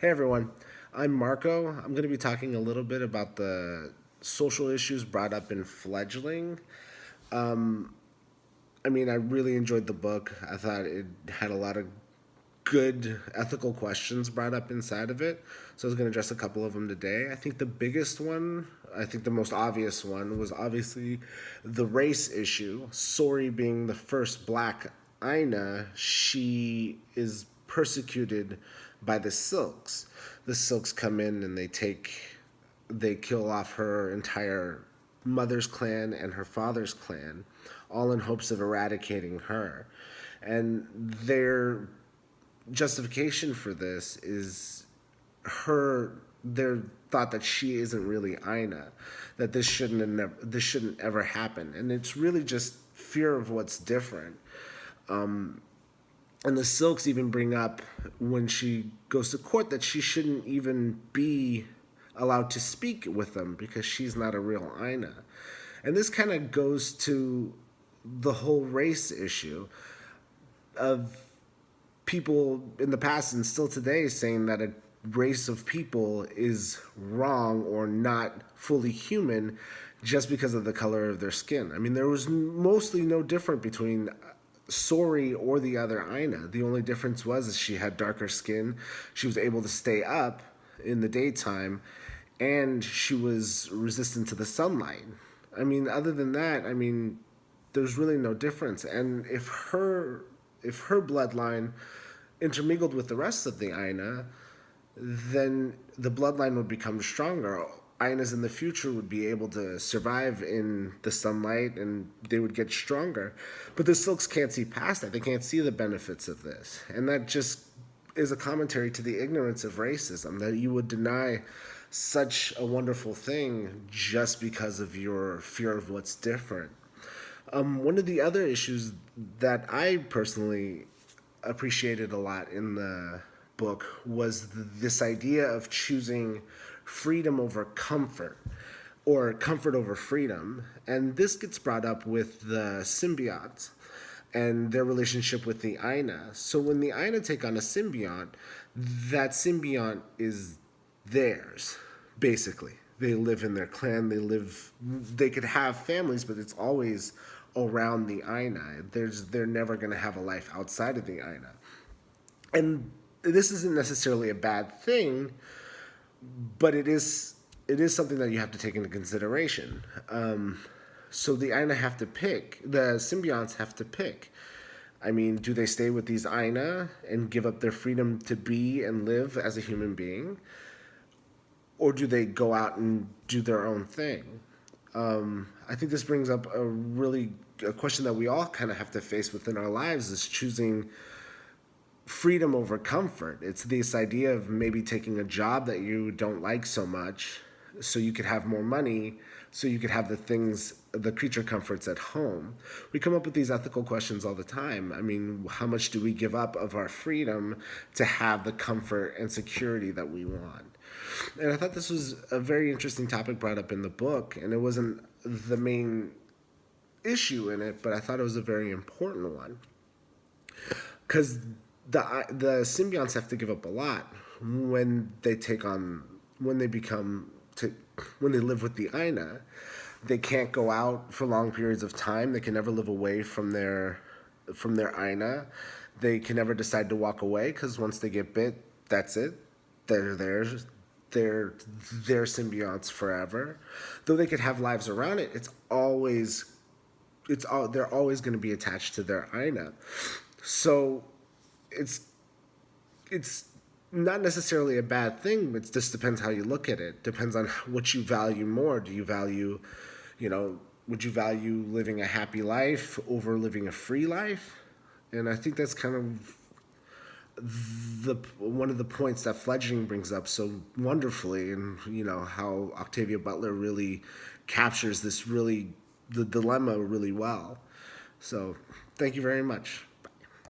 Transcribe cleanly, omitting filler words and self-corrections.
Hey everyone, I'm Marco. I'm going to be talking a little bit about the social issues brought up in Fledgling. I really enjoyed the book. I thought it had a lot of good ethical questions brought up inside of it. So I was going to address a couple of them today. I think the biggest one, I think the most obvious one, was obviously the race issue. Sori being the first black Aina, she is persecuted by the Silks. The Silks come in and they kill off her entire mother's clan and her father's clan, all in hopes of eradicating her. And their justification for this is their thought that she isn't really Aina, that this shouldn't ever happen, and it's really just fear of what's different. And the Silks even bring up when she goes to court that she shouldn't even be allowed to speak with them because she's not a real Aina. And this kind of goes to the whole race issue of people in the past and still today saying that a race of people is wrong or not fully human just because of the color of their skin. I mean, there was mostly no different between Sori or the other Aina. The only difference was is she had darker skin, she was able to stay up in the daytime, and she was resistant to the sunlight. I mean, other than that, there's really no difference. And if her bloodline intermingled with the rest of the Aina, then the bloodline would become stronger. Ainas in the future would be able to survive in the sunlight and they would get stronger. But the Silks can't see past that. They can't see the benefits of this. And that just is a commentary to the ignorance of racism, that you would deny such a wonderful thing just because of your fear of what's different. One of the other issues that I personally appreciated a lot in the book was this idea of choosing freedom over comfort or comfort over freedom. And this gets brought up with the symbionts and their relationship with the Aina. So when the Aina take on a symbiont, that symbiont is theirs, basically. They live in their clan, they could have families, but it's always around the Aina. They're never going to have a life outside of the Aina. And this isn't necessarily a bad thing, but it is something that you have to take into consideration. So the Aina have to pick. The symbionts have to pick. I mean, do they stay with these Aina and give up their freedom to be and live as a human being, or do they go out and do their own thing? I think this brings up a question that we all kind of have to face within our lives: is choosing freedom over comfort. It's this idea of maybe taking a job that you don't like so much so you could have more money, so you could have the creature comforts at home. We come up with these ethical questions all the time. I mean, how much do we give up of our freedom to have the comfort and security that we want? And I thought this was a very interesting topic brought up in the book, and it wasn't the main issue in it, but I thought it was a very important one. Because the symbionts have to give up a lot when they live with the Aina. They can't go out for long periods of time. They can never live away from their Aina. They can never decide to walk away because once they get bit, that's it. They're theirs. They're symbionts forever. Though they could have lives around it, they're always going to be attached to their Aina. So it's not necessarily a bad thing. It just depends how you look at it. Depends on what you value more. Do you value, would you value living a happy life over living a free life? And I think that's kind of one of the points that Fledgling brings up so wonderfully, and how Octavia Butler really captures the dilemma really well. So, thank you very much.